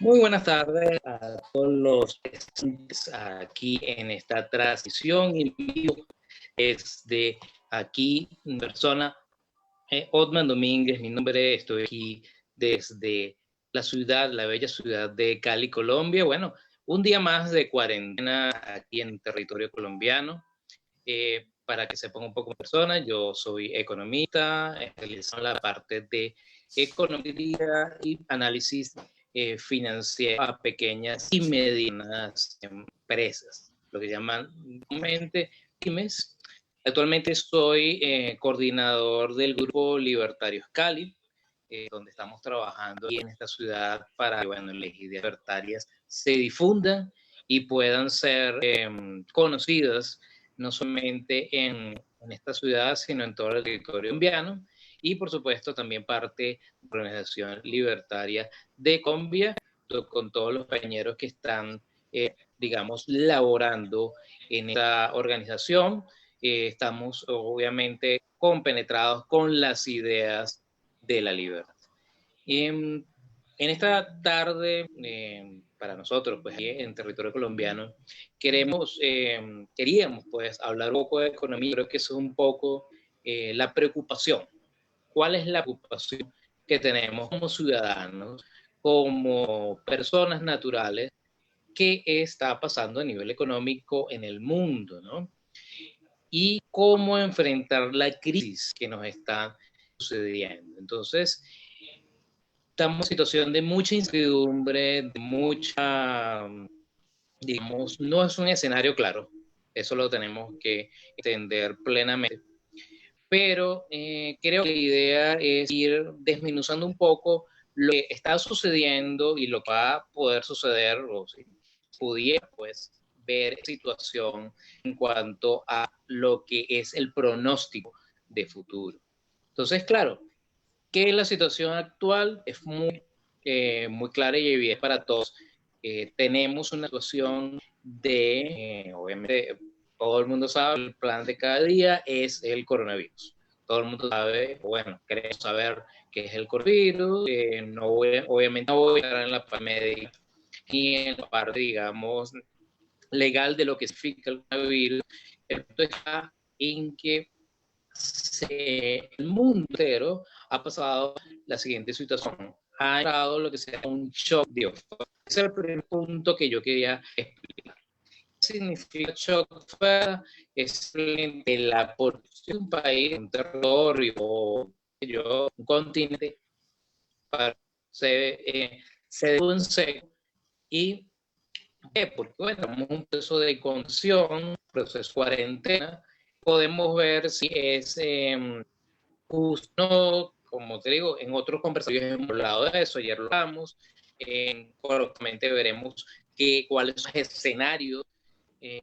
Muy buenas tardes a todos los presentes aquí en esta transmisión en vivo desde aquí en persona. Otman Domínguez, mi nombre, estoy aquí desde la bella ciudad de Cali, Colombia. Bueno, un día más de cuarentena aquí en territorio colombiano. Para que sepan un poco de persona, yo soy economista, realizando la parte de economía y análisis financiero a pequeñas y medianas empresas, lo que llaman comúnmente pymes. Actualmente soy coordinador del grupo Libertarios Cali, donde estamos trabajando aquí en esta ciudad para que bueno, las ideas libertarias se difundan y puedan ser conocidas no solamente en esta ciudad, sino en todo el territorio colombiano y por supuesto también parte de la Organización Libertaria de Colombia, con todos los compañeros que están, digamos, laborando en esta organización. Estamos obviamente compenetrados con las ideas de la libertad. En esta tarde, para nosotros, pues en territorio colombiano, queríamos pues hablar un poco de economía. Creo que eso es un poco la preocupación. ¿Cuál es la preocupación que tenemos como ciudadanos, como personas naturales? ¿Qué está pasando a nivel económico en el mundo, ¿no? Y cómo enfrentar la crisis que nos está sucediendo. Entonces, estamos en una situación de mucha incertidumbre, de mucha, digamos, no es un escenario claro, eso lo tenemos que entender plenamente, pero creo que la idea es ir desmenuzando un poco lo que está sucediendo y lo que va a poder suceder, o si pudiera, pues, ver situación en cuanto a lo que es el pronóstico de futuro. Entonces, claro, que la situación actual es muy clara y evidente para todos. Tenemos una situación obviamente, todo el mundo sabe, el plan de cada día es el coronavirus. Todo el mundo sabe, bueno, queremos saber qué es el coronavirus. Obviamente no voy a entrar en la parte médica ni en la parte, digamos, legal de lo que significa el coronavirus. El punto está en que el mundo entero ha pasado la siguiente situación. Ha entrado lo que se llama un shock de oferta. Ese es el primer punto que yo quería explicar. ¿Qué significa shock de oferta? Es simplemente la posición de un país, un territorio, un continente, para se de un seco y porque bueno, estamos en un proceso de condición, un proceso de cuarentena, podemos ver si es justo, como te digo, en otros conversatorios hemos hablado de eso, ayer lo hablamos, correctamente veremos cuáles son los escenarios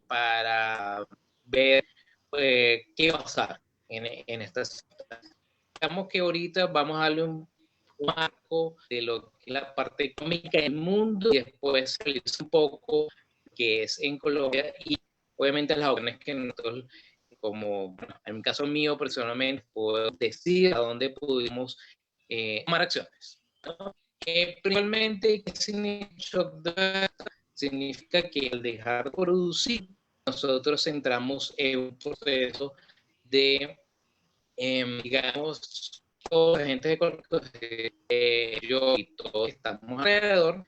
para ver qué va a pasar en estas. Digamos que ahorita vamos a darle un marco de lo que es la parte económica del mundo y después un poco que es en Colombia y obviamente las opciones que nosotros, como bueno, en mi caso mío personalmente, puedo decir a dónde pudimos tomar acciones, ¿no? Principalmente, ¿qué significa? Significa que al dejar de producir, nosotros entramos en un proceso de, digamos, toda la gente yo y todos estamos alrededor,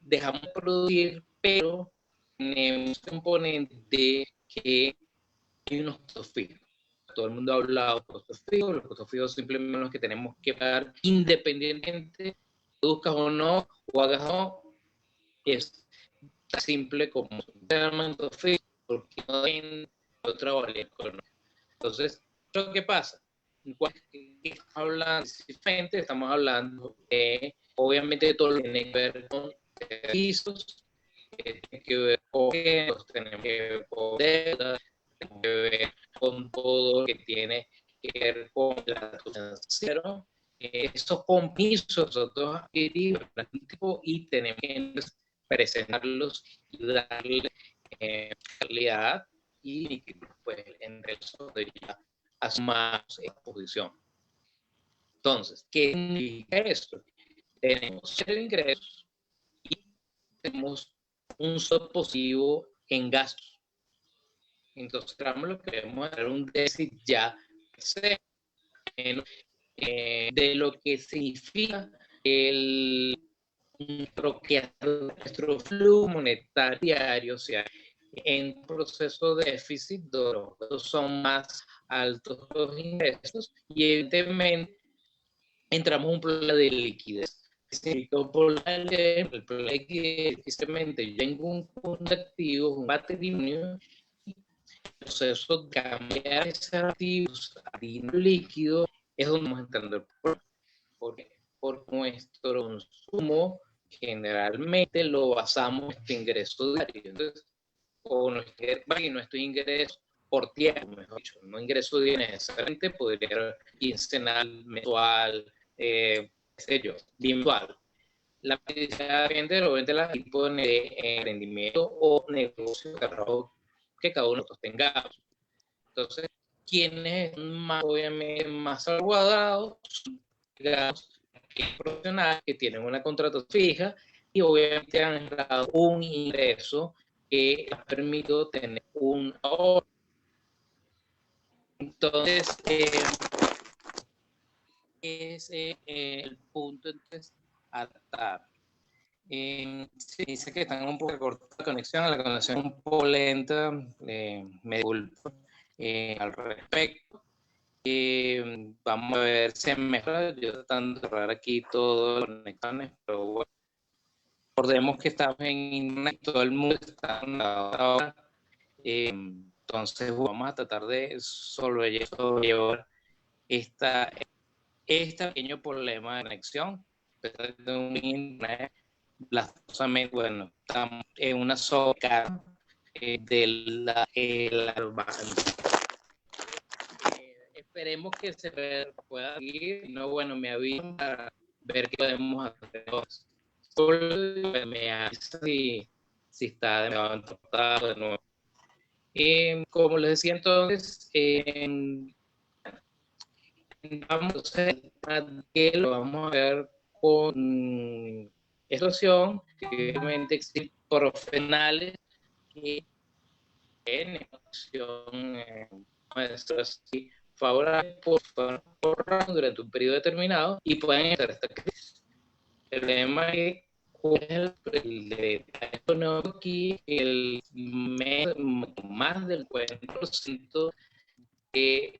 dejamos de producir, pero tenemos un componente que hay unos costos fijos. Todo el mundo ha hablado de costos fijos. Los costos fijos simplemente los que tenemos que pagar independientemente, produzcas o no, o hagas o no, es tan simple como un costo fijo, porque no hay otra variable económica. Entonces, ¿qué pasa? Estamos hablando de, obviamente, todo lo que tiene que ver con servicios, tiene que ver con tiene que ver con deudas, tiene que ver con todo lo que tiene que ver con la financiero. Esos compromisos nosotros adquirimos y tenemos que presentarlos y darle realidad y pues en eso de ya asumamos esa posición. Entonces, ¿qué significa esto? Tenemos cero ingresos y tenemos un saldo positivo en gastos. Entonces, lo que debemos hacer un déficit ya de lo que significa nuestro flujo monetario diario, o sea, en proceso de déficit, los son más altos los ingresos y evidentemente entramos en un problema de liquidez. El problema de liquidez, precisamente, yo tengo un conjunto de activos, un patrimonio, y el proceso de cambiar esos activos a dinero líquido es donde vamos entrando el problema. Por nuestro consumo, generalmente lo basamos en nuestro ingreso diario. Entonces, o nuestro ingreso por tiempo, mejor dicho, no ingreso diario necesariamente, podría ser quincenal, mensual, qué sé yo, bimensual. La depende del tipo de emprendimiento o negocio que cada uno de nosotros tengamos. Entonces, quienes más, obviamente, más salvaguardados, digamos, profesionales que tienen una contratación fija y obviamente han dado un ingreso que ha permitido tener un ahorro. Entonces, es el punto entonces adaptar. Se dice que están un poco corta la conexión es un poco lenta, me disculpo al respecto. Vamos a ver si mejora. Yo tratando de cerrar aquí todas las conexiones, pero bueno, recordemos que estamos en internet, todo el mundo está ahora. Entonces vamos a tratar de sobrellevar este pequeño problema de conexión. De un internet, lastimosamente, bueno, estamos en una sola de la esperemos que se pueda ir. No, bueno, me avisan para ver qué podemos hacer. Me avisa si está de nuevo. Como les decía entonces, vamos a ver con situación que obviamente existen profesionales que en acción nuestras favorables durante un periodo determinado y pueden estar esta crisis. El tema es el de económico aquí, más del 40% de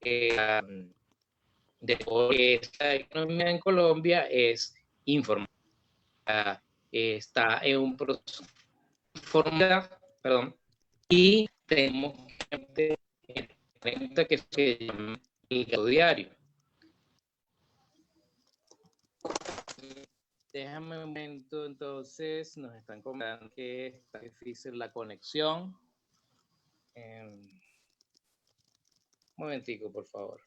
esta economía en Colombia es informal. Está en un proceso de formalidad, perdón, y tenemos que cuenta que se llama el gasto diario. Déjame un momento, entonces nos están comentando que está difícil la conexión. Un momentico, por favor.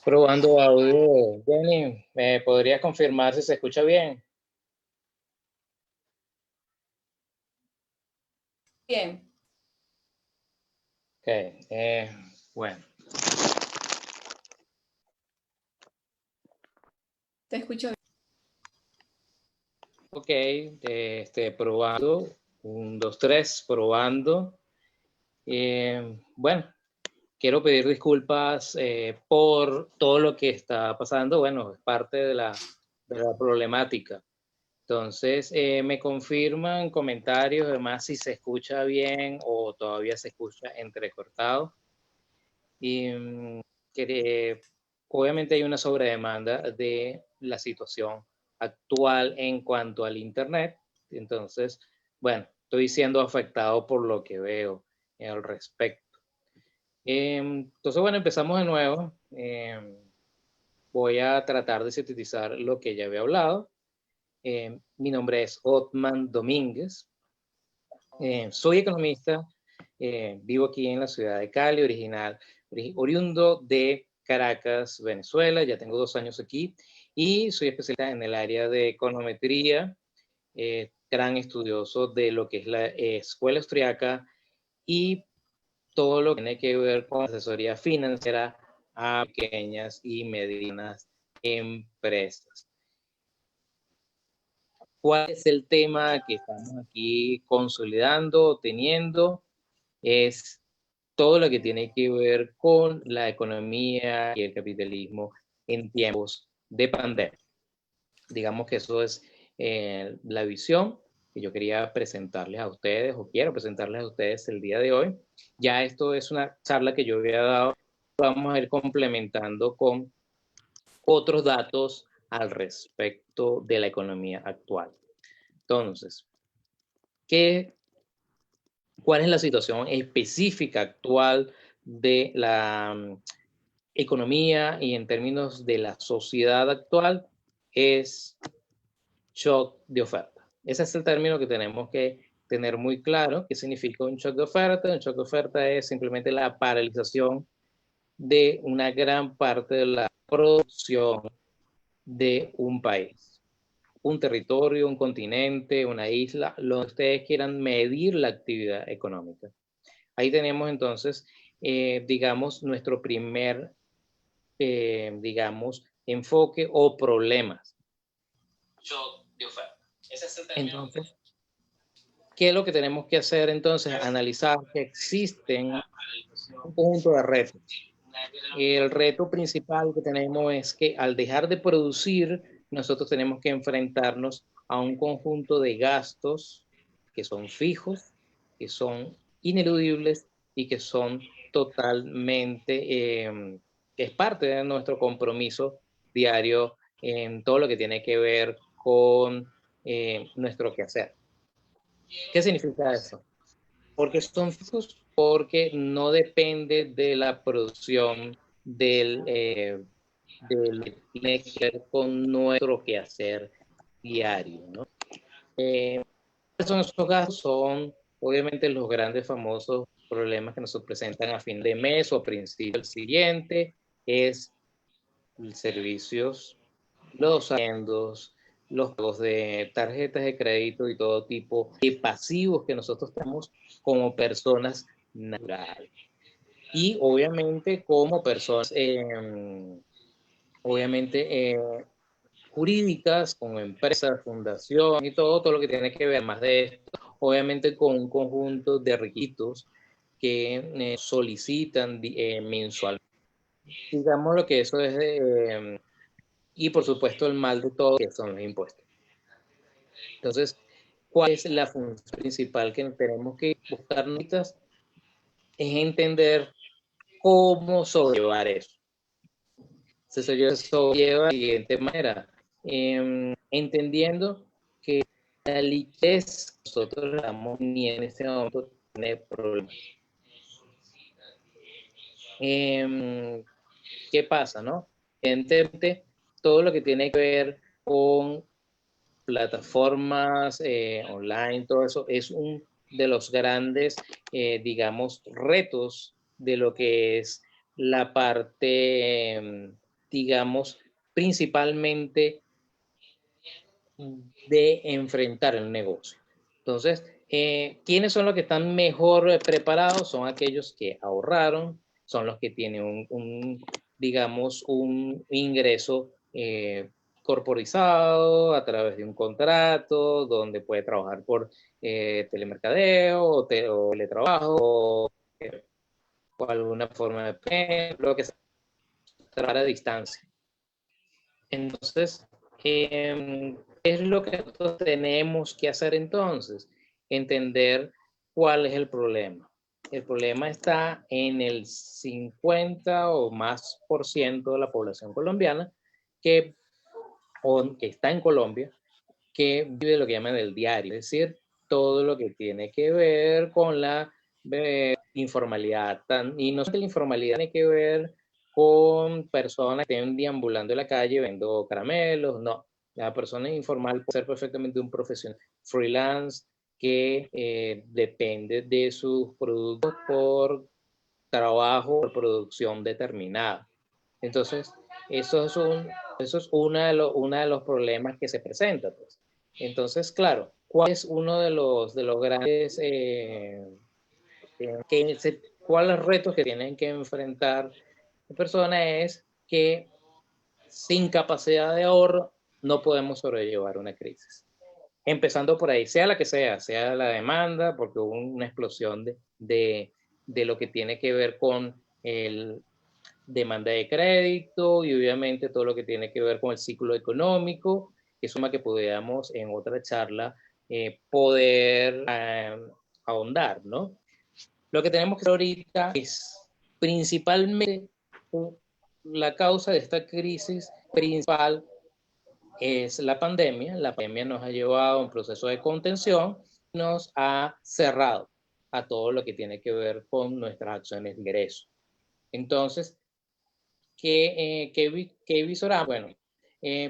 Probando audio. Jenny, ¿me podrías confirmar si se escucha bien? Bien. Ok, bueno. Te escucho bien. Ok, probando. 1, 2, 3, probando. Bueno, quiero pedir disculpas por todo lo que está pasando. Bueno, es parte de la problemática. Entonces, me confirman comentarios, además, si se escucha bien o todavía se escucha entrecortado. Y obviamente hay una sobredemanda de la situación actual en cuanto al Internet. Entonces, bueno, estoy siendo afectado por lo que veo al respecto. Entonces, bueno, empezamos de nuevo. Voy a tratar de sintetizar lo que ya había hablado. Mi nombre es Otman Domínguez. Soy economista. Vivo aquí en la ciudad de Cali, oriundo de Caracas, Venezuela. Ya tengo 2 años aquí y soy especialista en el área de econometría, gran estudioso de lo que es la escuela austriaca y todo lo que tiene que ver con asesoría financiera a pequeñas y medianas empresas. ¿Cuál es el tema que estamos aquí consolidando, teniendo? Es todo lo que tiene que ver con la economía y el capitalismo en tiempos de pandemia. Digamos que eso es la visión que yo quería presentarles a ustedes, o quiero presentarles a ustedes el día de hoy. Ya esto es una charla que yo había dado, vamos a ir complementando con otros datos al respecto de la economía actual. Entonces, ¿cuál es la situación específica actual de la economía y en términos de la sociedad actual? Es shock de oferta. Ese es el término que tenemos que tener muy claro. ¿Qué significa un shock de oferta? Un shock de oferta es simplemente la paralización de una gran parte de la producción de un país, un territorio, un continente, una isla, lo que ustedes quieran medir la actividad económica. Ahí tenemos entonces, digamos, nuestro primer, digamos, enfoque o problemas. Shock de oferta. Ese es el término. Entonces, ¿qué es lo que tenemos que hacer entonces? Analizar que existen un conjunto de retos. El reto principal que tenemos es que al dejar de producir, nosotros tenemos que enfrentarnos a un conjunto de gastos que son fijos, que son ineludibles y que son totalmente, que es parte de nuestro compromiso diario en todo lo que tiene que ver con nuestro quehacer. ¿Qué significa eso? Porque son fijos, porque no depende de la producción del tiene que ver con nuestro quehacer diario, ¿no? Son estos gastos, son obviamente los grandes famosos problemas que nos presentan a fin de mes o a principio del siguiente, es servicios, los arriendos, los pagos de tarjetas de crédito y todo tipo de pasivos que nosotros tenemos como personas naturales. Y obviamente como personas, obviamente jurídicas, como empresas, fundación y todo lo que tiene que ver más de esto, obviamente con un conjunto de requisitos que solicitan mensualmente. Digamos lo que eso es y por supuesto el mal de todo, que son los impuestos. Entonces, ¿cuál es la función principal que tenemos que buscar ahorita? Es entender cómo sobrellevar eso. Se sobrelleva de la siguiente manera, entendiendo que la liquidez que nosotros le damos ni en este momento tiene problemas. ¿Qué pasa, no? Evidentemente, todo lo que tiene que ver con plataformas online, todo eso es un de los grandes, digamos, retos de lo que es la parte, digamos, principalmente de enfrentar el negocio. Entonces, ¿quiénes son los que están mejor preparados? Son aquellos que ahorraron, son los que tienen digamos, un ingreso corporizado a través de un contrato, donde puede trabajar por telemercadeo o teletrabajo o alguna forma de lo que sea, trabajar a distancia. Entonces, ¿qué es lo que nosotros tenemos que hacer entonces? Entender cuál es el problema. El problema está en el 50 o más por ciento de la población colombiana que está en Colombia, que vive lo que llaman el diario, es decir, todo lo que tiene que ver con la informalidad. Y no solo la informalidad tiene que ver con personas que estén deambulando en la calle vendiendo caramelos, no. La persona informal puede ser perfectamente un profesional freelance que depende de sus productos por trabajo, por producción determinada. Entonces, eso es uno de los problemas que se presenta. Pues. Entonces, claro, ¿cuál es uno de los grandes, cuáles retos que tienen que enfrentar la persona? Es que sin capacidad de ahorro no podemos sobrellevar una crisis. Empezando por ahí, sea la que sea la demanda, porque hubo una explosión de lo que tiene que ver con el demanda de crédito y obviamente todo lo que tiene que ver con el ciclo económico, que es una que podríamos en otra charla poder ahondar, ¿no? Lo que tenemos que hacer ahorita es principalmente la causa de esta crisis principal es la pandemia. La pandemia nos ha llevado a un proceso de contención, nos ha cerrado a todo lo que tiene que ver con nuestras acciones de ingreso. Entonces, ¿qué visoramos? Bueno,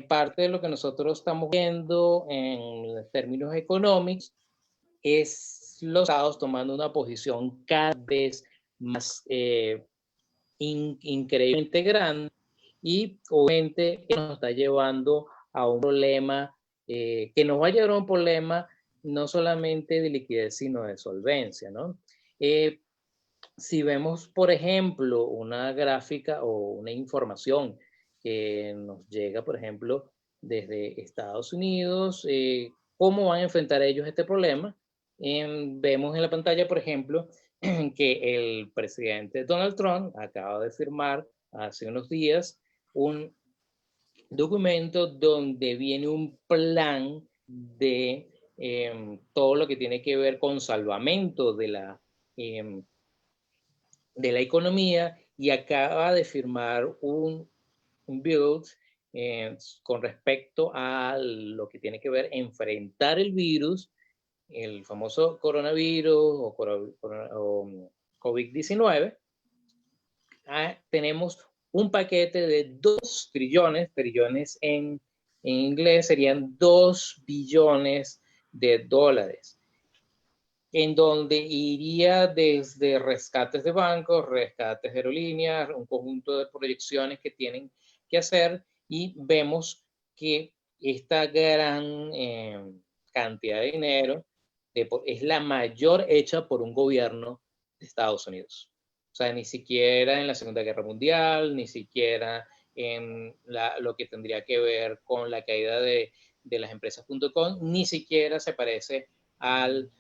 parte de lo que nosotros estamos viendo en términos económicos es los estados tomando una posición cada vez más increíblemente grande y obviamente nos está llevando a un problema que nos va a llevar a un problema no solamente de liquidez, sino de solvencia, ¿no? Si vemos, por ejemplo, una gráfica o una información que nos llega, por ejemplo, desde Estados Unidos, ¿cómo van a enfrentar ellos este problema? Vemos en la pantalla, por ejemplo, que el presidente Donald Trump acaba de firmar hace unos días un documento donde viene un plan de todo lo que tiene que ver con salvamento de la economía y acaba de firmar un bill con respecto a lo que tiene que ver enfrentar el virus, el famoso coronavirus o COVID-19. Tenemos un paquete de 2 trillones en inglés serían 2 billones de dólares, en donde iría desde rescates de bancos, rescates de aerolíneas, un conjunto de proyecciones que tienen que hacer y vemos que esta gran cantidad de dinero es la mayor hecha por un gobierno de Estados Unidos. O sea, ni siquiera en la Segunda Guerra Mundial, ni siquiera en lo que tendría que ver con la caída de las empresas.com, ni siquiera se parece al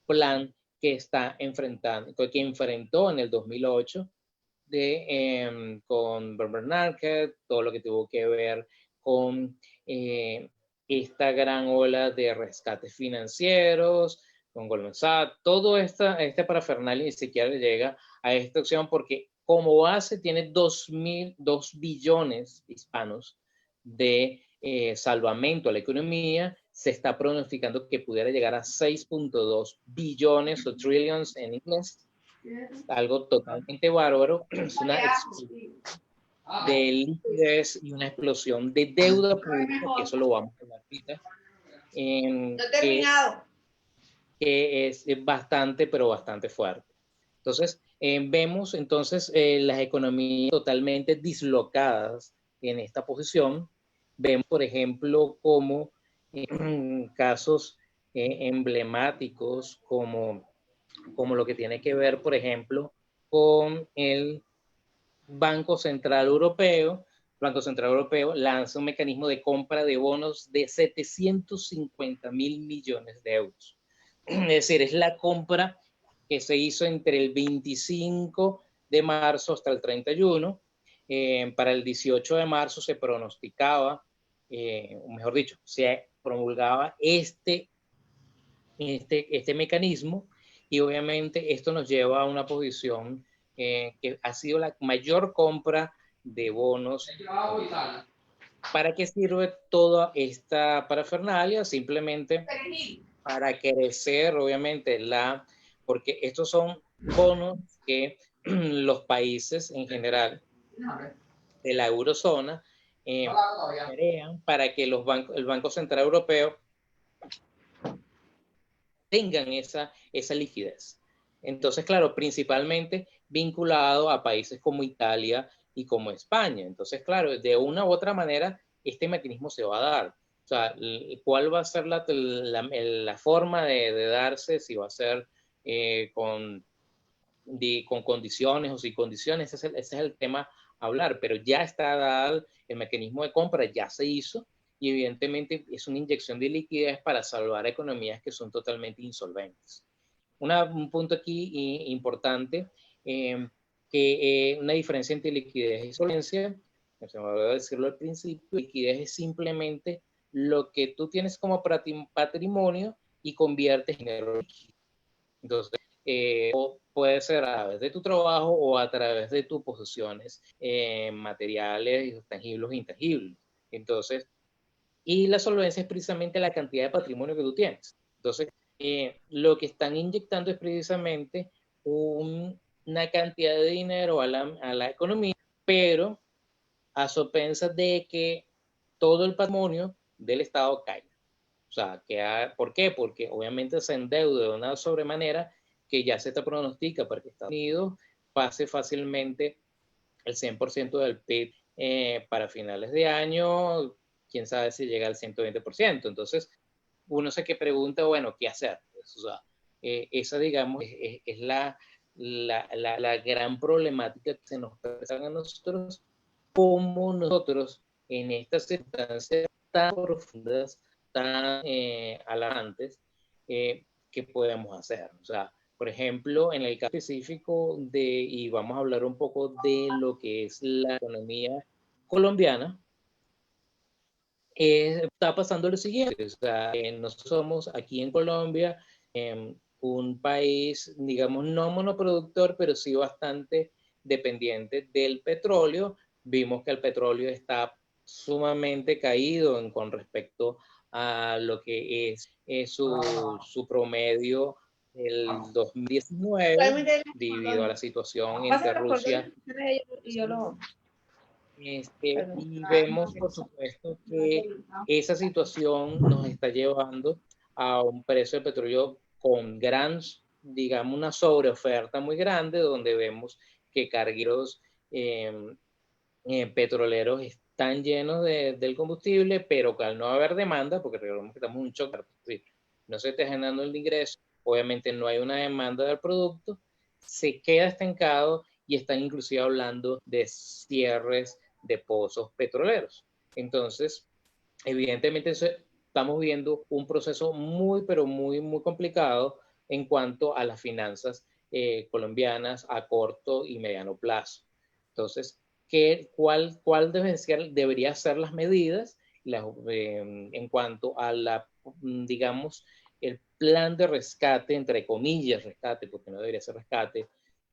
plan que está enfrentando, que enfrentó en el 2008 con Bear Narket, todo lo que tuvo que ver con esta gran ola de rescates financieros, con Goldman Sachs, todo este parafernalia ni siquiera llega a esta opción porque como base tiene 2 billones hispanos de salvamento a la economía. Se está pronosticando que pudiera llegar a 6.2 billones o trillions en inglés algo totalmente bárbaro, es una explosión de liquidez y una explosión de deuda pública, que eso lo vamos a hablar ahorita, que es bastante, pero bastante fuerte. Entonces, vemos entonces las economías totalmente dislocadas en esta posición. Vemos, por ejemplo, como casos emblemáticos como lo que tiene que ver, por ejemplo, con el Banco Central Europeo. El Banco Central Europeo lanza un mecanismo de compra de bonos de 750.000 millones de euros. Es decir, es la compra que se hizo entre el 25 de marzo hasta el 31. Para el 18 de marzo se pronosticaba, mejor dicho, se promulgaba este mecanismo, y obviamente esto nos lleva a una posición que ha sido la mayor compra de bonos. ¿Para qué sirve toda esta parafernalia? Simplemente para crecer, obviamente, porque estos son bonos que los países en general de la eurozona crean para que el Banco Central Europeo tengan esa liquidez. Entonces, claro, principalmente vinculado a países como Italia y como España. Entonces, claro, de una u otra manera, este mecanismo se va a dar. O sea, ¿cuál va a ser la forma de darse? Si va a ser con condiciones o sin condiciones, ese es el tema a hablar, pero ya está dado el mecanismo de compra, ya se hizo, y evidentemente es una inyección de liquidez para salvar economías que son totalmente insolventes. Un punto aquí importante, que una diferencia entre liquidez y solvencia, se me olvidó decirlo al principio, liquidez es simplemente lo que tú tienes como patrimonio y conviertes en dinero líquido. Entonces, puede ser a través de tu trabajo o a través de tus posesiones materiales, tangibles e intangibles. Entonces, y la solvencia es precisamente la cantidad de patrimonio que tú tienes. Entonces, lo que están inyectando es precisamente una cantidad de dinero a la economía, pero a expensas de que todo el patrimonio del Estado caiga. O sea, ¿por qué? Porque obviamente se endeuda de una sobremanera que ya se te pronostica para que Estados Unidos pase fácilmente el 100% del PIB para finales de año, quién sabe si llega al 120%. Entonces, uno se que pregunta, bueno, ¿qué hacer? Pues, o sea, esa, digamos, es la gran problemática que se nos presenta a nosotros, como nosotros en estas circunstancias tan profundas, tan alarmantes, ¿qué podemos hacer? O sea, por ejemplo, en el caso específico y vamos a hablar un poco de lo que es la economía colombiana, está pasando lo siguiente. O sea, nosotros somos aquí en Colombia un país, digamos, no monoproductor, pero sí bastante dependiente del petróleo. Vimos que el petróleo está sumamente caído con respecto a lo que es su promedio del 2019, debido a la situación entre Rusia y vemos, por supuesto, que esa situación nos está llevando a un precio de petróleo con digamos, una sobreoferta muy grande, donde vemos que cargueros petroleros están llenos del combustible, pero que al no haber demanda, porque recordemos que estamos en un shock, no se está generando el ingreso, obviamente no hay una demanda del producto, se queda estancado y están inclusive hablando de cierres de pozos petroleros. Entonces, evidentemente estamos viendo un proceso muy, pero muy, muy complicado en cuanto a las finanzas colombianas a corto y mediano plazo. Entonces, ¿cuál debería ser las medidas en cuanto a digamos, el plan de rescate, entre comillas, rescate, porque no debería ser rescate,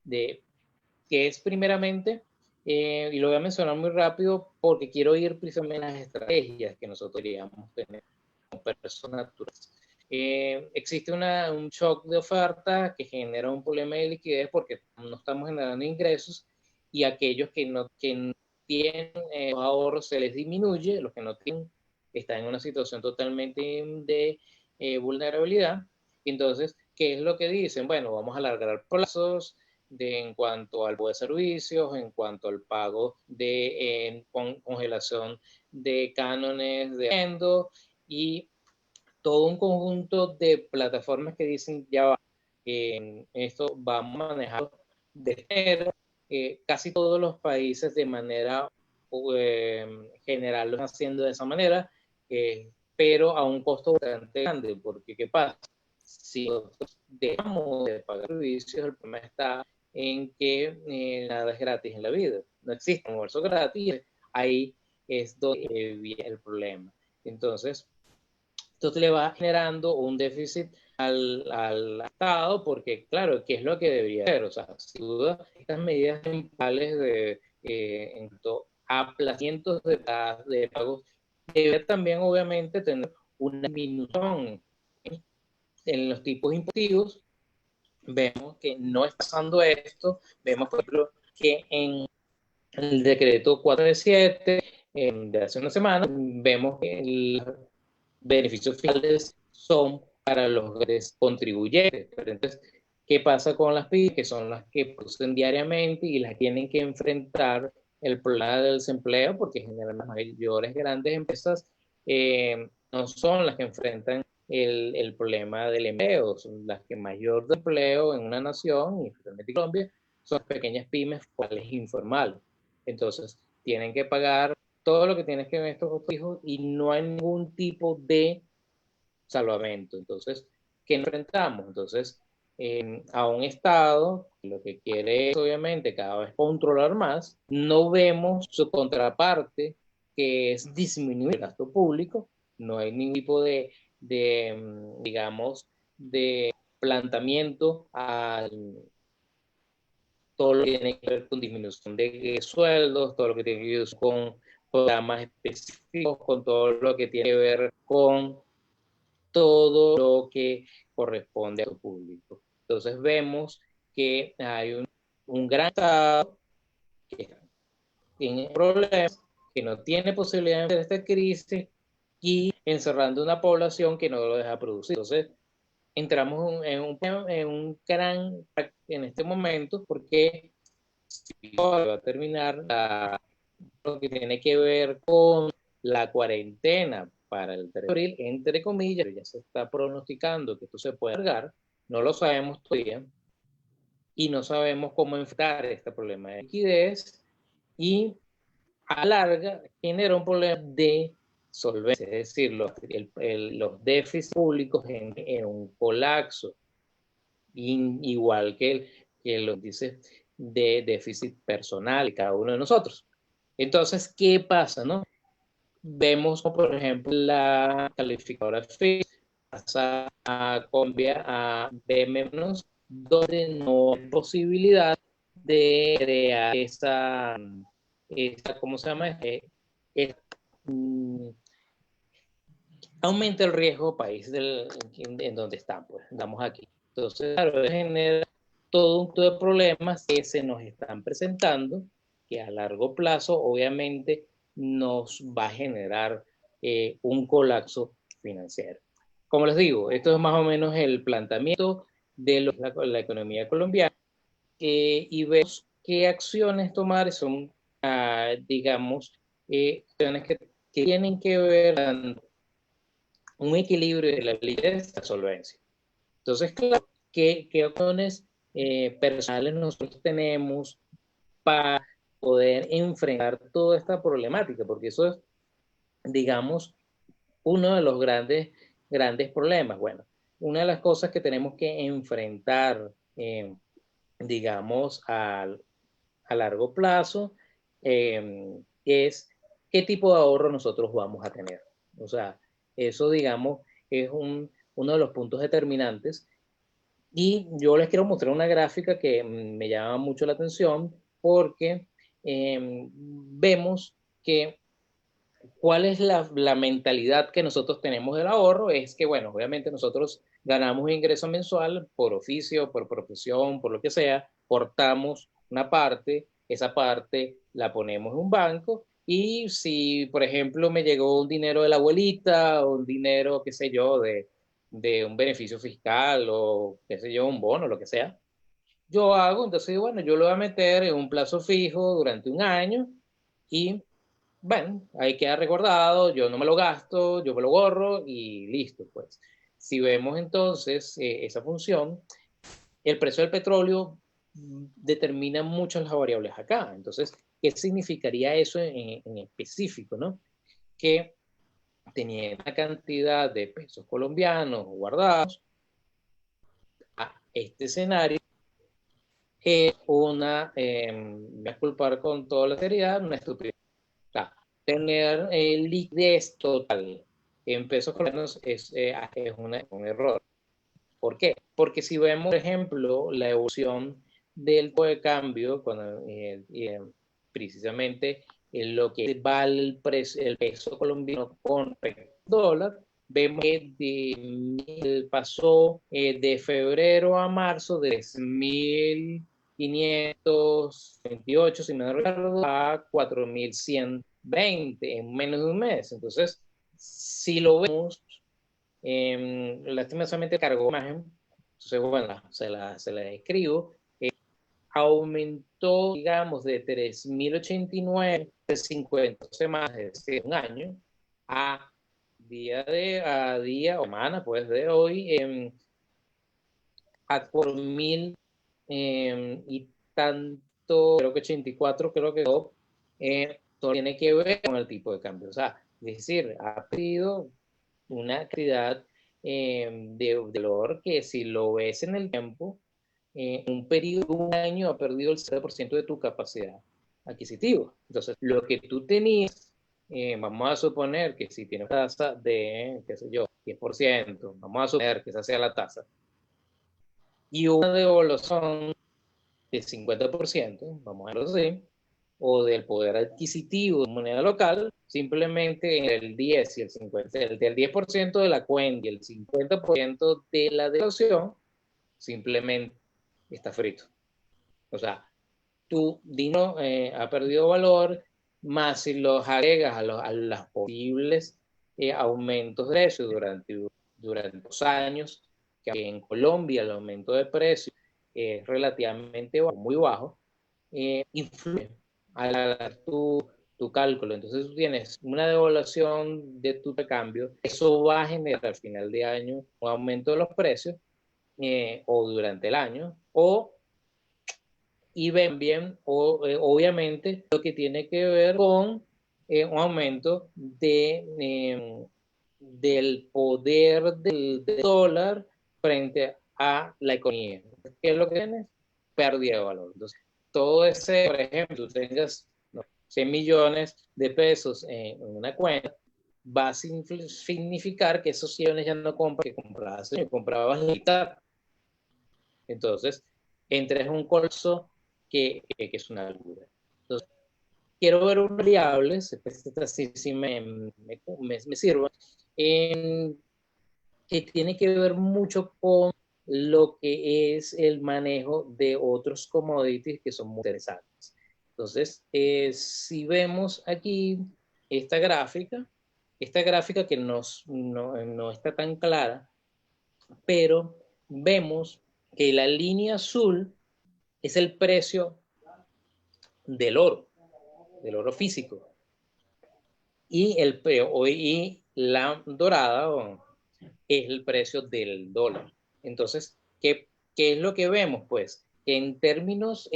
que es primeramente, y lo voy a mencionar muy rápido porque quiero ir precisamente a las estrategias que nosotros deberíamos tener como personas naturales. existe un shock de oferta que genera un problema de liquidez porque no estamos generando ingresos y aquellos que no tienen ahorros se les disminuye, los que no tienen están en una situación totalmente de vulnerabilidad. Entonces, ¿qué es lo que dicen? Bueno, vamos a alargar plazos en cuanto al pago de servicios, en cuanto al pago de congelación de cánones de arriendo y todo un conjunto de plataformas que dicen ya va, esto vamos a manejar de cero. Casi todos los países de manera general lo están haciendo de esa manera, pero a un costo bastante grande, porque ¿qué pasa? Si nosotros dejamos de pagar servicios, el problema está en que nada es gratis en la vida. No existe un almuerzo gratis, ahí es donde viene el problema. Entonces, esto le va generando un déficit al Estado, porque claro, ¿qué es lo que debería hacer? O sea, sin duda, estas medidas temporales en cuanto a aplazamientos de pagos, debe también obviamente tener una disminución en los tipos impositivos. Vemos que no está pasando esto, vemos por ejemplo que en el decreto 497 de hace una semana, vemos que el beneficios fiscales son para los grandes contribuyentes. Entonces, ¿qué pasa con las pymes, que son las que producen diariamente y las tienen que enfrentar el problema del desempleo? Porque generalmente las mayores grandes empresas no son las que enfrentan el problema del empleo, son las que mayor empleo en una nación, y especialmente Colombia, son las pequeñas pymes formales informales. Entonces, tienen que pagar todo lo que tienes que ver estos hijos y no hay ningún tipo de salvamento. Entonces, ¿qué nos enfrentamos? Entonces, a un Estado lo que quiere es obviamente cada vez controlar más, no vemos su contraparte que es disminuir el gasto público, no hay ningún tipo de digamos, de planteamiento al todo lo que tiene que ver con disminución de sueldos, todo lo que tiene que ver con programas específicos, con todo lo que tiene que ver con todo lo que corresponde a lo público. Entonces vemos que hay un gran Estado que tiene problemas, que no tiene posibilidad de esta crisis y encerrando una población que no lo deja producir. Entonces entramos en un gran en este momento porque va a terminar lo que tiene que ver con la cuarentena para el 3 de abril, entre comillas, ya se está pronosticando que esto se puede alargar, no lo sabemos todavía, y no sabemos cómo enfrentar este problema de liquidez, y a la larga genera un problema de solvencia, es decir, los déficits públicos en un colapso, igual que los índices de déficit personal de cada uno de nosotros. Entonces, ¿qué pasa, no? Vemos, por ejemplo, la calificadora Fitch pasa a Colombia a B-, donde no hay posibilidad de crear esa ¿cómo se llama? Aumenta el riesgo país en donde están, pues, estamos aquí. Entonces, claro, genera todo un montón de problemas que se nos están presentando, que a largo plazo, obviamente, nos va a generar un colapso financiero. Como les digo, esto es más o menos el planteamiento de la economía colombiana y vemos qué acciones tomar son, digamos, acciones que tienen que ver un equilibrio de la liquidez y la solvencia. Entonces, claro, ¿qué opciones personales nosotros tenemos para poder enfrentar toda esta problemática? Porque eso es, digamos, uno de los grandes problemas. Bueno, una de las cosas que tenemos que enfrentar, digamos, a largo plazo, es qué tipo de ahorro nosotros vamos a tener. O sea, eso, digamos, es uno de los puntos determinantes. Y yo les quiero mostrar una gráfica que me llama mucho la atención porque vemos que ¿Cuál es la mentalidad que nosotros tenemos del ahorro? Es que, bueno, obviamente nosotros ganamos un ingreso mensual por oficio, por profesión, por lo que sea, cortamos una parte, esa parte la ponemos en un banco y si, por ejemplo, me llegó un dinero de la abuelita o un dinero, qué sé yo, de un beneficio fiscal o, qué sé yo, un bono, lo que sea, yo hago, entonces, bueno, yo lo voy a meter en un plazo fijo durante un año y bueno, ahí queda recordado, yo no me lo gasto, yo me lo borro y listo, pues. Si vemos entonces esa función, el precio del petróleo determina muchas las variables acá. Entonces, ¿qué significaría eso en específico, no? Que teniendo una cantidad de pesos colombianos guardados, a este escenario es una, voy a culpar con toda la seriedad, una estupidez. Sea, tener liquidez total en pesos colombianos es un error. ¿Por qué? Porque si vemos, por ejemplo, la evolución del tipo de cambio, cuando, precisamente lo que vale el peso colombiano con respecto al dólar, vemos que pasó de febrero a marzo de 3.528, si me no recuerdo, a 4.120 en menos de un mes. Entonces, si lo vemos, lastimosamente cargó imagen, entonces bueno, se la describo, aumentó, digamos, de 3.089, de 50 semanas, es decir, un año, a día o semana, pues de hoy, a 4.000 y tanto, creo que 84, creo que todo tiene que ver con el tipo de cambio. O sea, es decir, ha perdido una cantidad de valor que si lo ves en el tiempo, un periodo de un año ha perdido el 7% de tu capacidad adquisitiva. Entonces, lo que tú tenías, vamos a suponer que si tienes una tasa de, qué sé yo, 10%, vamos a suponer que esa sea la tasa, y una devaluación de 50%, vamos a verlo así, o del poder adquisitivo de moneda local, simplemente el 10 y el 50, el del 10% de la cuenta y el 50% de la devaluación, simplemente está frito. O sea, tu dinero ha perdido valor, más si los agregas a los posibles aumentos de precios durante 2 años, que en Colombia el aumento de precios es relativamente bajo, muy bajo, influye a tu cálculo. Entonces tú tienes una devaluación de tu recambio, eso va a generar al final de año un aumento de los precios o durante el año, y ven bien, obviamente, lo que tiene que ver con un aumento del poder del dólar frente a la economía. ¿Qué es lo que tienes? Pérdida de valor. Entonces, todo ese, por ejemplo, tú tengas 100 millones de pesos en una cuenta, va a significar que esos 100 millones ya no compras, que comprabas la mitad. Entonces, entra en un colapso que es una locura. Entonces, quiero ver unas variables, así sí me sirva, que tiene que ver mucho con lo que es el manejo de otros commodities que son muy interesantes. Entonces, si vemos aquí esta gráfica que no está tan clara, pero vemos que la línea azul es el precio del oro físico. Y la dorada es el precio del dólar. Entonces, ¿qué es lo que vemos? Pues que en términos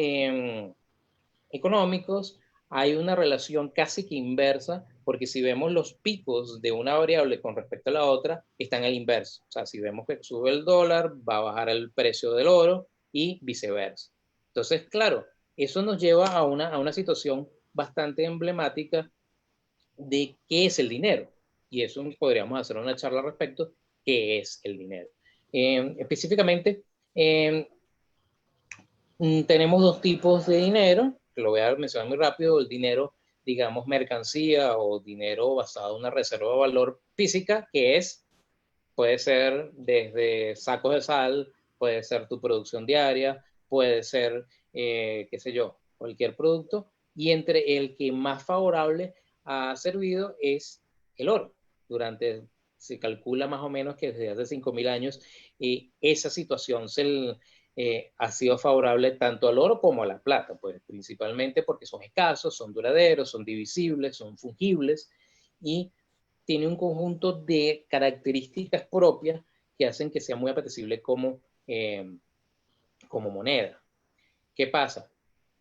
económicos hay una relación casi que inversa, porque si vemos los picos de una variable con respecto a la otra, están al inverso. O sea, si vemos que sube el dólar, va a bajar el precio del oro y viceversa. Entonces, claro, eso nos lleva a una situación bastante emblemática de qué es el dinero. Y eso podríamos hacer una charla al respecto, qué es el dinero. Específicamente, tenemos dos tipos de dinero, que lo voy a mencionar muy rápido, el dinero digamos, mercancía o dinero basado en una reserva de valor física, que puede ser desde sacos de sal, puede ser tu producción diaria, puede ser, qué sé yo, cualquier producto, y entre el que más favorable ha servido es el oro. Se calcula más o menos que desde hace 5.000 años esa situación ha sido favorable tanto al oro como a la plata, pues principalmente porque son escasos, son duraderos, son divisibles, son fungibles y tiene un conjunto de características propias que hacen que sea muy apetecible como moneda. ¿Qué pasa?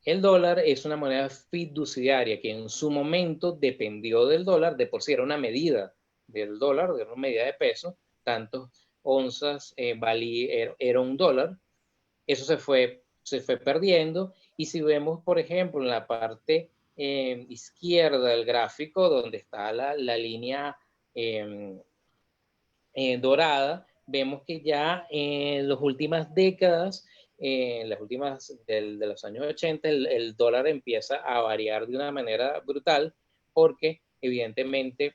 El dólar es una moneda fiduciaria que en su momento dependió del dólar, de por sí era una medida del dólar, era una medida de peso, tantos onzas era un dólar. Eso se fue perdiendo, y si vemos, por ejemplo, en la parte izquierda del gráfico, donde está la línea dorada, vemos que ya en las últimas décadas, de los años 80, el dólar empieza a variar de una manera brutal, porque evidentemente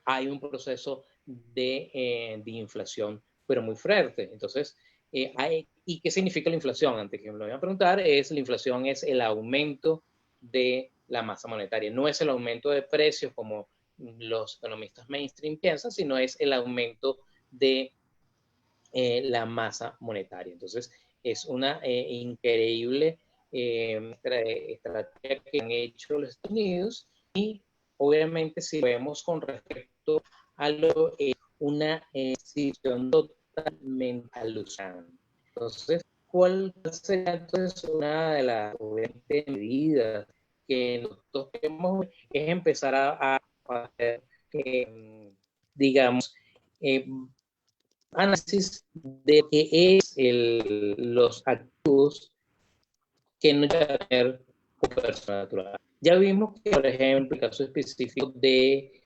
hay un proceso de inflación, pero muy fuerte. Entonces, ¿y qué significa la inflación? Antes que me lo vayan a preguntar, la inflación es el aumento de la masa monetaria. No es el aumento de precios como los economistas mainstream piensan, sino es el aumento de la masa monetaria. Entonces, es una increíble estrategia que han hecho los Estados Unidos, y obviamente si vemos con respecto a una situación totalmente alucinante. Entonces, ¿cuál sería entonces una de las medidas que nosotros queremos? Es empezar a hacer, digamos, análisis de qué es los activos que no debe tener una persona natural. Ya vimos que, por ejemplo, el caso específico de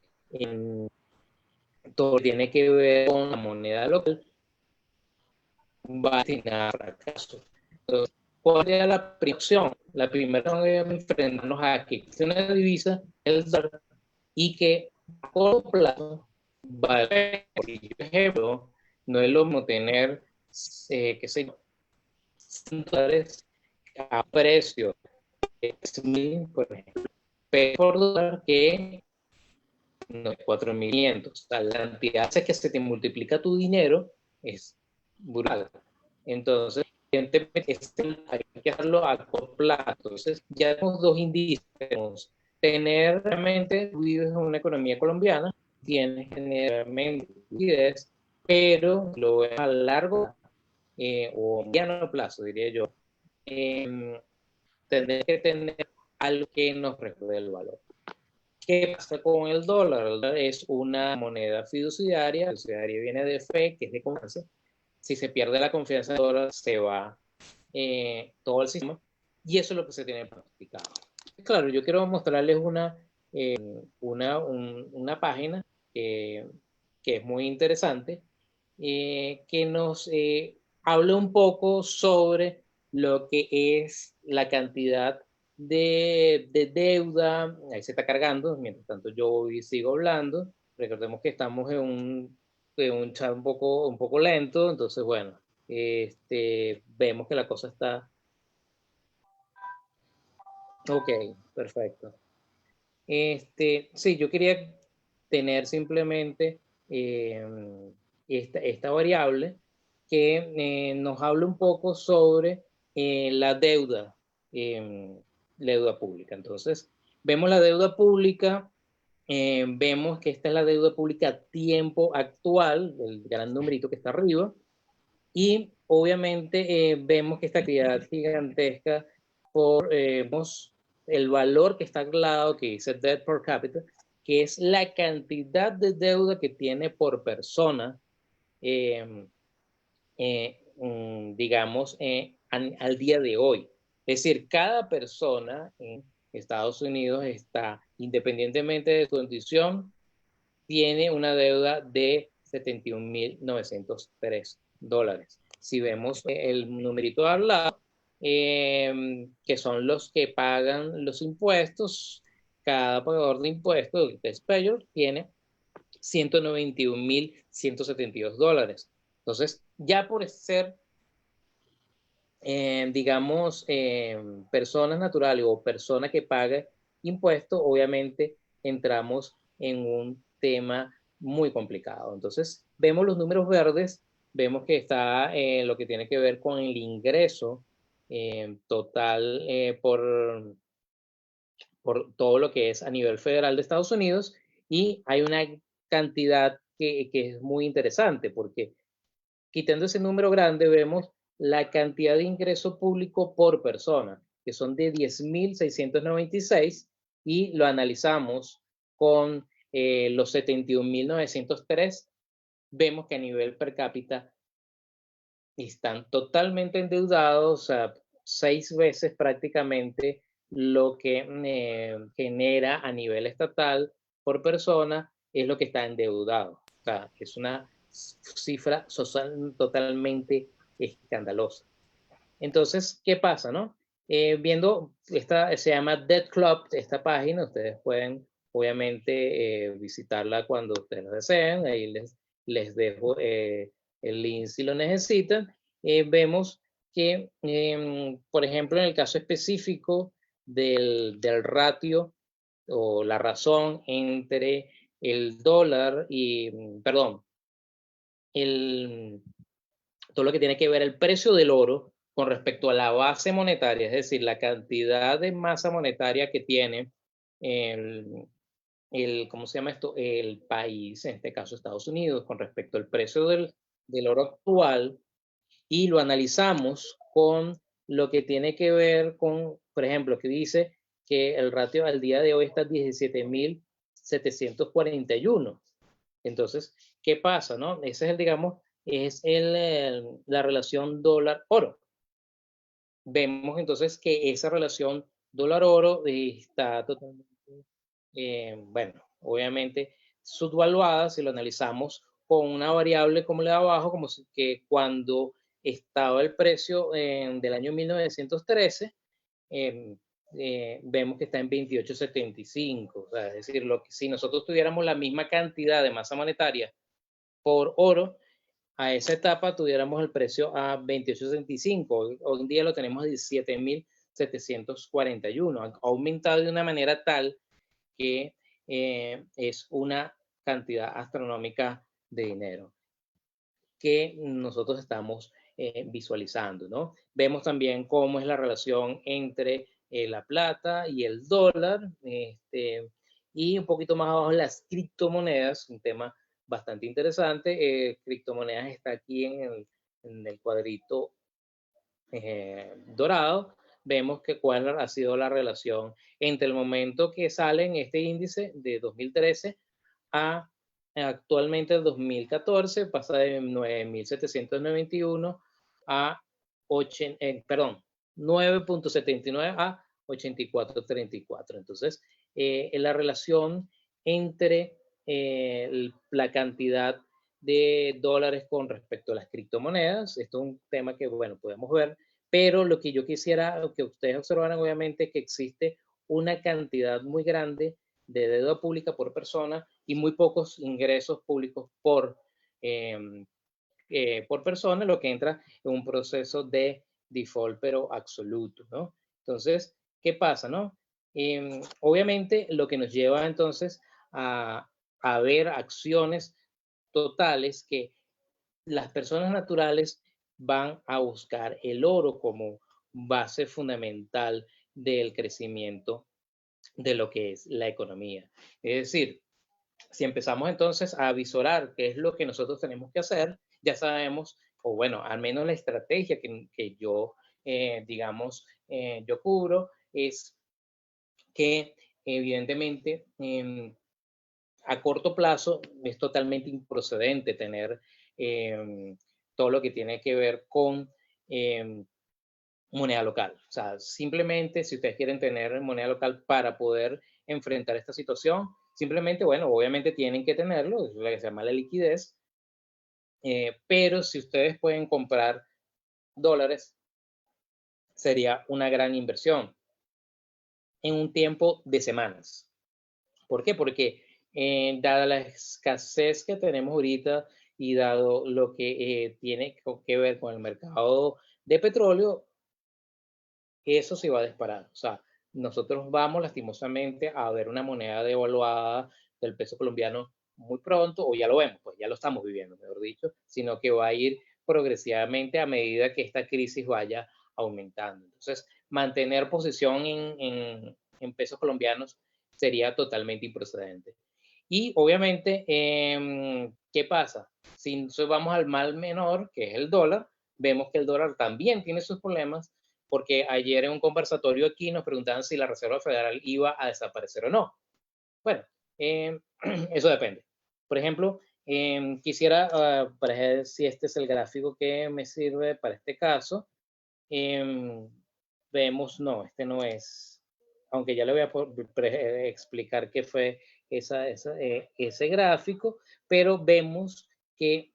todo lo que tiene que ver con la moneda local va a tener fracaso. Entonces, ¿cuál era la primera opción? La primera opción era enfrentarnos a que existe una divisa, el dólar, y que a corto plazo vale. Por ejemplo, no es lo mismo tener, qué sé yo, $100 a precio de 1.000, por ejemplo, por dólar, que no, 4.500. O sea, la cantidad que se te multiplica tu dinero es brutal. Entonces, evidentemente, hay que hacerlo a corto plazo. Entonces, ya tenemos dos indicios. Tenemos tener realmente, tú vives en una economía colombiana, tienes generalmente liquidez, pero lo ves a largo o mediano plazo, diría yo, tener que tener algo que nos recuerde el valor. ¿Qué pasa con el dólar? El dólar es una moneda fiduciaria. La fiduciaria viene de fe, que es de confianza. Si se pierde la confianza en el dólar, se va todo el sistema, y eso es lo que se tiene practicado. Claro, yo quiero mostrarles una página que es muy interesante, que nos habla un poco sobre lo que es la cantidad de deuda. Ahí se está cargando, mientras tanto yo sigo hablando. Recordemos que estamos en un chat un poco lento, entonces bueno, vemos que la cosa está... Ok, perfecto. Sí, yo quería tener simplemente eh, esta variable que nos habla un poco sobre eh, la deuda pública. Entonces, vemos la deuda pública, vemos que esta es la deuda pública a tiempo actual, el gran numerito que está arriba, y obviamente vemos que esta actividad gigantesca vemos el valor que está al lado, que dice debt per capita, que es la cantidad de deuda que tiene por persona, digamos, al día de hoy. Es decir, cada persona en Estados Unidos está, independientemente de su condición, tiene una deuda de $71.903. Si vemos el numerito al lado, que son los que pagan los impuestos, cada pagador de impuestos, el taxpayer, tiene $191,172. Entonces, ya por ser, digamos, personas naturales o persona que paga impuestos, obviamente entramos en un tema muy complicado. Entonces, vemos los números verdes, vemos que está lo que tiene que ver con el ingreso total por todo lo que es a nivel federal de Estados Unidos, y hay una cantidad que es muy interesante porque quitando ese número grande vemos la cantidad de ingreso público por persona, que son de 10,696, y lo analizamos con los 71,903, vemos que a nivel per cápita están totalmente endeudados, o sea, 6 veces prácticamente lo que genera a nivel estatal por persona es lo que está endeudado. O sea, es una cifra social totalmente escandalosa. Entonces, ¿qué pasa, no? Viendo, esta se llama Debt Club, esta página, ustedes pueden obviamente visitarla cuando ustedes deseen, ahí les dejo el link si lo necesitan. Vemos que, por ejemplo, en el caso específico del ratio o la razón entre el dólar y, perdón, todo lo que tiene que ver el precio del oro con respecto a la base monetaria, es decir, la cantidad de masa monetaria que tiene ¿cómo se llama esto? El país, en este caso Estados Unidos, con respecto al precio del oro actual, y lo analizamos con lo que tiene que ver con, por ejemplo, que dice que el ratio al día de hoy está 17,741. Entonces, ¿qué pasa, no? Ese es digamos, es la relación dólar-oro. Vemos entonces que esa relación dólar-oro está totalmente, bueno, obviamente subvaluada si lo analizamos con una variable como la de abajo, como que cuando estaba el precio del año 1913, vemos que está en 28,75. O sea, es decir, si nosotros tuviéramos la misma cantidad de masa monetaria por oro, a esa etapa tuviéramos el precio a 28,65. Hoy en día lo tenemos a 17,741. Ha aumentado de una manera tal que es una cantidad astronómica de dinero que nosotros estamos visualizando, ¿no? Vemos también cómo es la relación entre la plata y el dólar, y un poquito más abajo las criptomonedas, un tema bastante interesante. Criptomonedas está aquí en el cuadrito dorado. Vemos que cuál ha sido la relación entre el momento que sale en este índice de 2013 a actualmente el 2014, pasa de 9,791 a 9,79 a 84,34. Entonces, la relación entre la cantidad de dólares con respecto a las criptomonedas, esto es un tema que, bueno, podemos ver, pero lo que yo quisiera que ustedes observaran, obviamente, es que existe una cantidad muy grande de deuda pública por persona y muy pocos ingresos públicos por persona, lo que entra en un proceso de default, pero absoluto, ¿no? Entonces, ¿qué pasa, no? Obviamente, lo que nos lleva entonces a ver acciones totales que las personas naturales van a buscar el oro como base fundamental del crecimiento de lo que es la economía. Es decir, si empezamos entonces a visorar qué es lo que nosotros tenemos que hacer, ya sabemos, o bueno, al menos la estrategia que yo, digamos, yo cubro, es que evidentemente a corto plazo es totalmente improcedente tener todo lo que tiene que ver con moneda local. O sea, simplemente si ustedes quieren tener moneda local para poder enfrentar esta situación, simplemente, bueno, obviamente tienen que tenerlo, es lo que se llama la liquidez, pero si ustedes pueden comprar dólares, sería una gran inversión en un tiempo de semanas. ¿Por qué? Porque dada la escasez que tenemos ahorita y dado lo que tiene que ver con el mercado de petróleo, eso se va a disparar. O sea, nosotros vamos lastimosamente a ver una moneda devaluada del peso colombiano muy pronto, o ya lo vemos, pues ya lo estamos viviendo, mejor dicho, sino que va a ir progresivamente a medida que esta crisis vaya aumentando. Entonces, mantener posición en pesos colombianos sería totalmente improcedente. Y obviamente, ¿qué pasa? Si vamos al mal menor, que es el dólar, vemos que el dólar también tiene sus problemas, porque ayer en un conversatorio aquí nos preguntaban si la Reserva Federal iba a desaparecer o no. Bueno, eso depende. Por ejemplo, quisiera, para ver si este es el gráfico que me sirve para este caso, vemos, no, este no es, aunque ya le voy a explicar qué fue ese gráfico, pero vemos que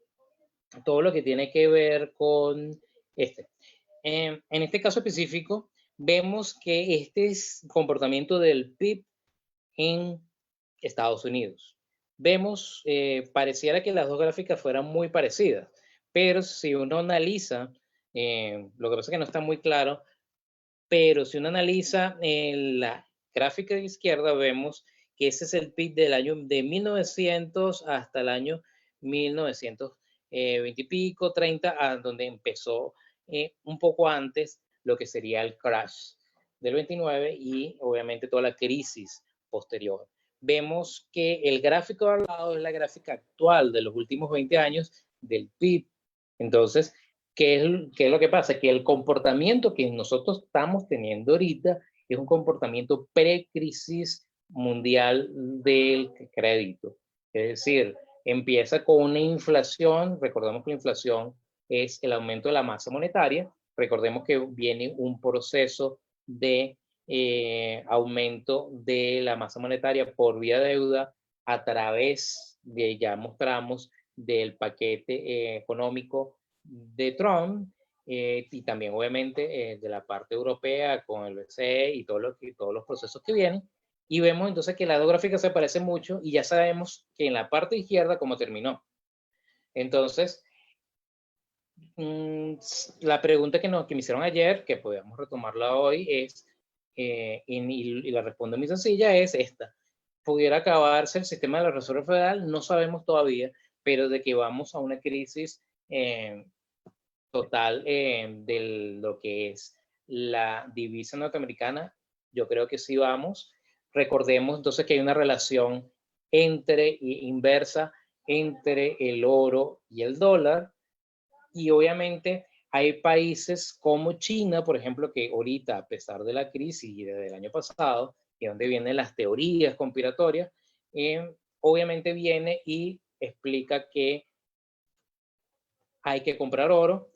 todo lo que tiene que ver con este. En este caso específico, vemos que este es el comportamiento del PIB en Estados Unidos. Vemos, pareciera que las dos gráficas fueran muy parecidas, pero si uno analiza, lo que pasa es que no está muy claro, pero si uno analiza la gráfica de izquierda, vemos que ese es el PIB del año de 1900 hasta el año 1920 y pico, 30, a donde empezó un poco antes lo que sería el crash del 29 y obviamente toda la crisis posterior. Vemos que el gráfico al lado es la gráfica actual de los últimos 20 años del PIB. Entonces, ¿qué es lo que pasa? Que el comportamiento que nosotros estamos teniendo ahorita es un comportamiento pre-crisis mundial del crédito. Es decir, empieza con una inflación, recordemos que la inflación es el aumento de la masa monetaria, recordemos que viene un proceso de aumento de la masa monetaria por vía de deuda a través de, ya mostramos, del paquete económico de Trump y también obviamente de la parte europea con el BCE y todos los procesos que vienen. Y vemos entonces que las dos gráficas se parecen mucho y ya sabemos que en la parte izquierda cómo terminó. Entonces, la pregunta que me hicieron ayer, que podemos retomarla hoy, es, y la respuesta muy sencilla, es esta. ¿Pudiera acabarse el sistema de la Reserva Federal? No sabemos todavía, pero de que vamos a una crisis total de lo que es la divisa norteamericana, yo creo que sí vamos. Recordemos entonces que hay una relación inversa entre el oro y el dólar, y obviamente hay países como China, por ejemplo, que ahorita, a pesar de la crisis y desde el año pasado, y donde vienen las teorías conspiratorias, obviamente viene y explica que hay que comprar oro,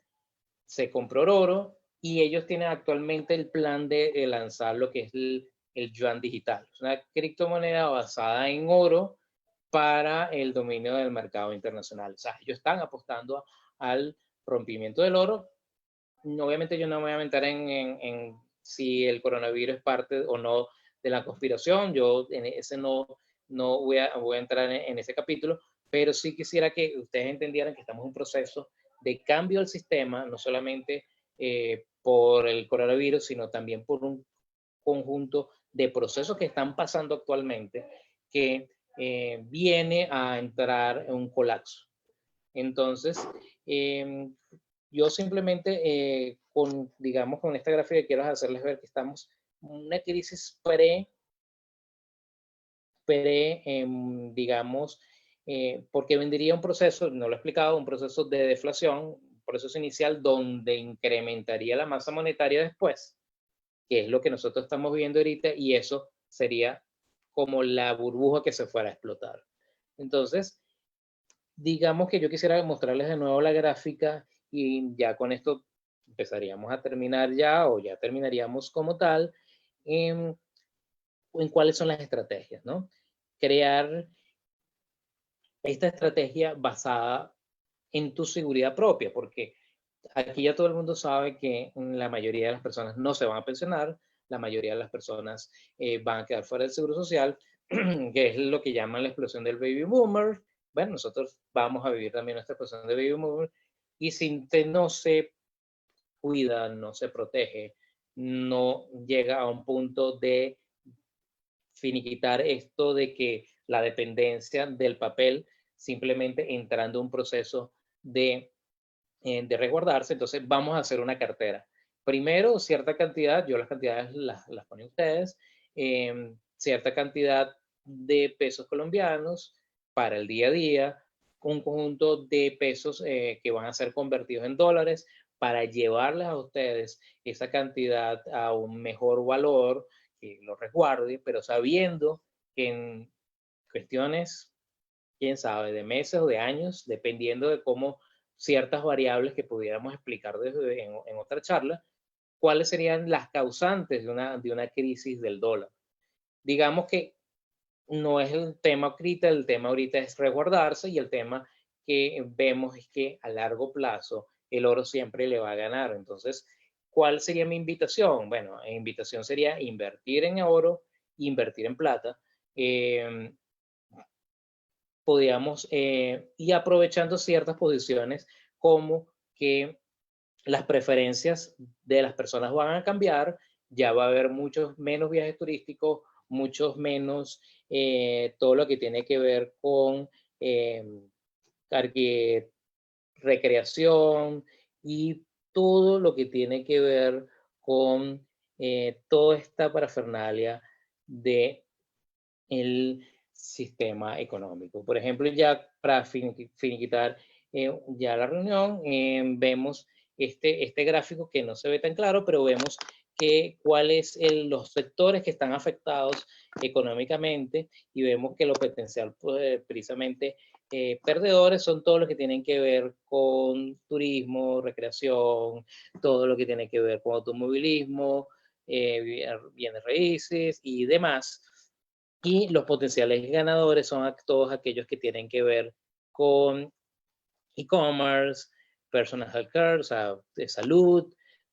se compró oro y ellos tienen actualmente el plan de lanzar lo que es el yuan digital. Es una criptomoneda basada en oro para el dominio del mercado internacional. O sea, ellos están apostando al rompimiento del oro. Obviamente yo no me voy a meter en si el coronavirus es parte o no de la conspiración. Yo en ese no voy a entrar en ese capítulo, pero sí quisiera que ustedes entendieran que estamos en un proceso de cambio al sistema, no solamente por el coronavirus, sino también por un conjunto de procesos que están pasando actualmente que viene a entrar en un colapso. Entonces, yo simplemente digamos, con esta gráfica quiero hacerles ver que estamos en una crisis digamos, porque vendría un proceso, no lo he explicado, un proceso de deflación, un proceso inicial donde incrementaría la masa monetaria después, que es lo que nosotros estamos viendo ahorita, y eso sería como la burbuja que se fuera a explotar. Entonces, digamos que yo quisiera mostrarles de nuevo la gráfica y ya con esto empezaríamos a terminar ya, o ya terminaríamos como tal, en cuáles son las estrategias, ¿no? Crear esta estrategia basada en tu seguridad propia, porque aquí ya todo el mundo sabe que la mayoría de las personas no se van a pensionar, la mayoría de las personas van a quedar fuera del seguro social, que es lo que llaman la explosión del baby boomer. Bueno, nosotros vamos a vivir también nuestra explosión de baby boomer, y si usted no se cuida, no se protege, no llega a un punto de finiquitar esto de que la dependencia del papel, simplemente entrando a un proceso de resguardarse, entonces vamos a hacer una cartera. Primero, cierta cantidad, yo las cantidades las ponen ustedes, cierta cantidad de pesos colombianos para el día a día, un conjunto de pesos que van a ser convertidos en dólares para llevarles a ustedes esa cantidad a un mejor valor, que lo resguarde, pero sabiendo que en cuestiones, quién sabe, de meses o de años, dependiendo de cómo ciertas variables que pudiéramos explicar en otra charla, cuáles serían las causantes de una crisis del dólar. Digamos que no es el tema ahorita, el tema ahorita es resguardarse, y el tema que vemos es que a largo plazo el oro siempre le va a ganar. Entonces, ¿cuál sería mi invitación? Bueno, mi invitación sería invertir en oro, invertir en plata. Eh, Podíamos, y aprovechando ciertas posiciones como que las preferencias de las personas van a cambiar, ya va a haber muchos menos viajes turísticos, muchos menos todo lo que tiene que ver con eh, recreación y todo lo que tiene que ver con toda esta parafernalia de el sistema económico. Por ejemplo, ya para finiquitar ya la reunión, vemos este gráfico que no se ve tan claro, pero vemos que cuáles los sectores que están afectados económicamente, y vemos que lo potencial pues, precisamente perdedores son todos los que tienen que ver con turismo, recreación, todo lo que tiene que ver con automovilismo, bienes raíces y demás. Y los potenciales ganadores son todos aquellos que tienen que ver con e-commerce, personal health care, o sea, de salud,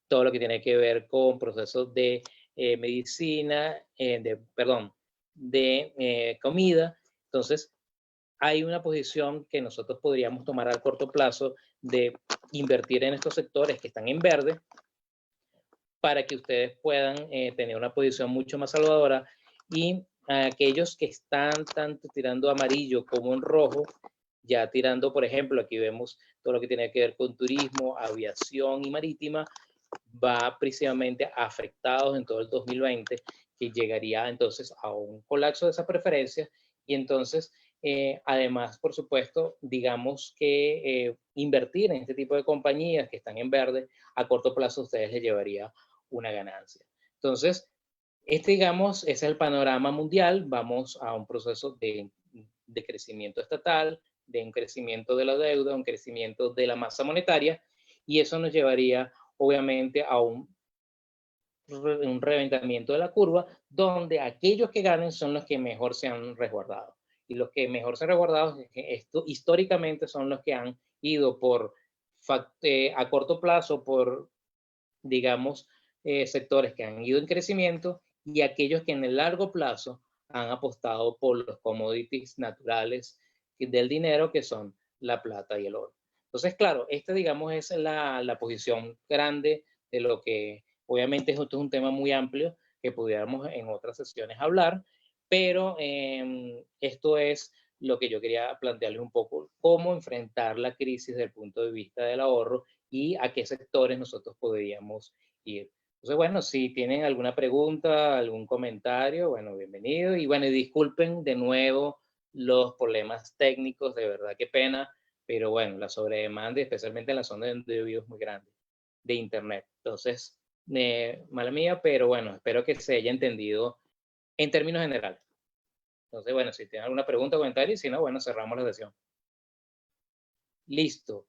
todo lo que tiene que ver con procesos de medicina, perdón, de comida. Entonces, hay una posición que nosotros podríamos tomar a corto plazo de invertir en estos sectores que están en verde para que ustedes puedan tener una posición mucho más salvadora, y aquellos que están tanto tirando amarillo como en rojo, ya tirando, por ejemplo, aquí vemos todo lo que tiene que ver con turismo, aviación y marítima, va precisamente afectados en todo el 2020, que llegaría entonces a un colapso de esas preferencias. Y entonces, además, por supuesto, digamos que invertir en este tipo de compañías que están en verde, a corto plazo a ustedes les llevaría una ganancia. Entonces, digamos, ese es el panorama mundial. Vamos a un proceso de crecimiento estatal, de un crecimiento de la deuda, un crecimiento de la masa monetaria, y eso nos llevaría obviamente a un reventamiento de la curva, donde aquellos que ganen son los que mejor se han resguardado. Y los que mejor se han resguardado, esto, históricamente, son los que han ido a corto plazo por, digamos, sectores que han ido en crecimiento, y aquellos que en el largo plazo han apostado por los commodities naturales del dinero, que son la plata y el oro. Entonces, claro, digamos, es la posición grande de lo que, obviamente, esto es un tema muy amplio que pudiéramos en otras sesiones hablar, pero esto es lo que yo quería plantearles un poco, cómo enfrentar la crisis desde el punto de vista del ahorro y a qué sectores nosotros podríamos ir. Entonces, bueno, si tienen alguna pregunta, algún comentario, bueno, bienvenido. Y bueno, disculpen de nuevo los problemas técnicos, de verdad, qué pena, pero bueno, la sobredemanda, especialmente en la zona de vivo, es muy grande de Internet. Entonces, mala mía, pero bueno, espero que se haya entendido en términos generales. Entonces, bueno, si tienen alguna pregunta o comentario, y si no, bueno, cerramos la sesión. Listo.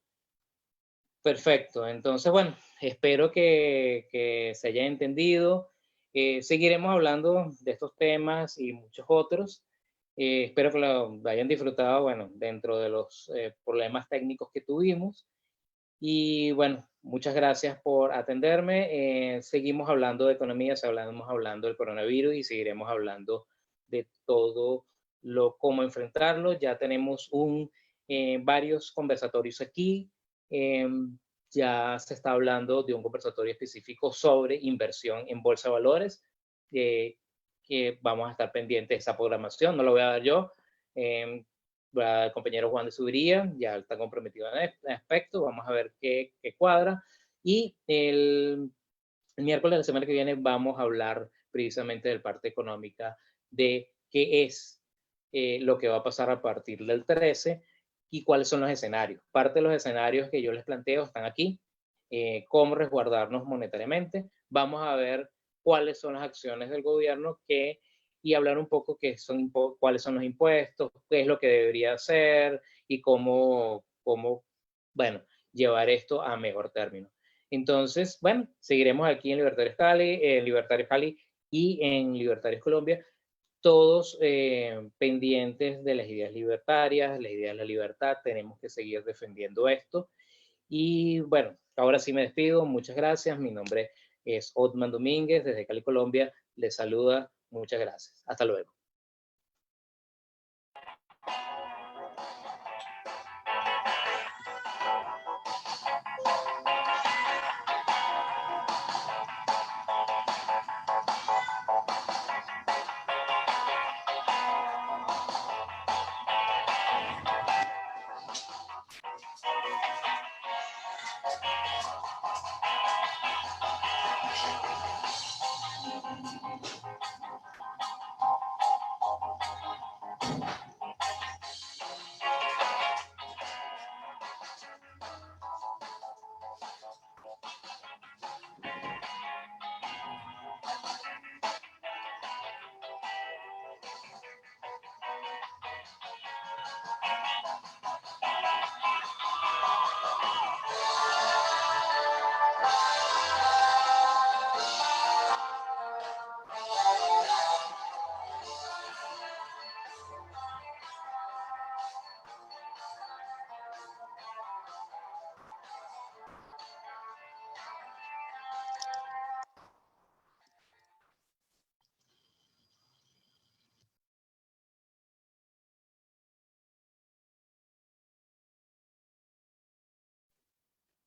Perfecto. Entonces, bueno, espero que se haya entendido. Seguiremos hablando de estos temas y muchos otros. Espero que lo hayan disfrutado, bueno, dentro de los problemas técnicos que tuvimos. Y bueno, muchas gracias por atenderme. Seguimos hablando de economía, seguimos hablando del coronavirus y seguiremos hablando de todo cómo enfrentarlo. Ya tenemos varios conversatorios aquí. Ya se está hablando de un conversatorio específico sobre inversión en bolsa de valores, que vamos a estar pendientes de esa programación. No lo voy a dar yo. El compañero Juan de Subiría ya está comprometido en este aspecto. Vamos a ver qué cuadra. Y el miércoles de la semana que viene vamos a hablar precisamente de parte económica, de qué es lo que va a pasar a partir del 13 y cuáles son los escenarios. Parte de los escenarios que yo les planteo están aquí. Cómo resguardarnos monetariamente. Vamos a ver cuáles son las acciones del gobierno y hablar un poco cuáles son los impuestos, qué es lo que debería hacer y cómo bueno, llevar esto a mejor término. Entonces, bueno, seguiremos aquí en Libertarios Cali y en Libertarios Colombia, todos pendientes de las ideas libertarias, las ideas de la libertad. Tenemos que seguir defendiendo esto. Y bueno, ahora sí me despido. Muchas gracias. Mi nombre es Otman Domínguez, desde Cali, Colombia. Les saluda. Muchas gracias. Hasta luego.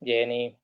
Jenny.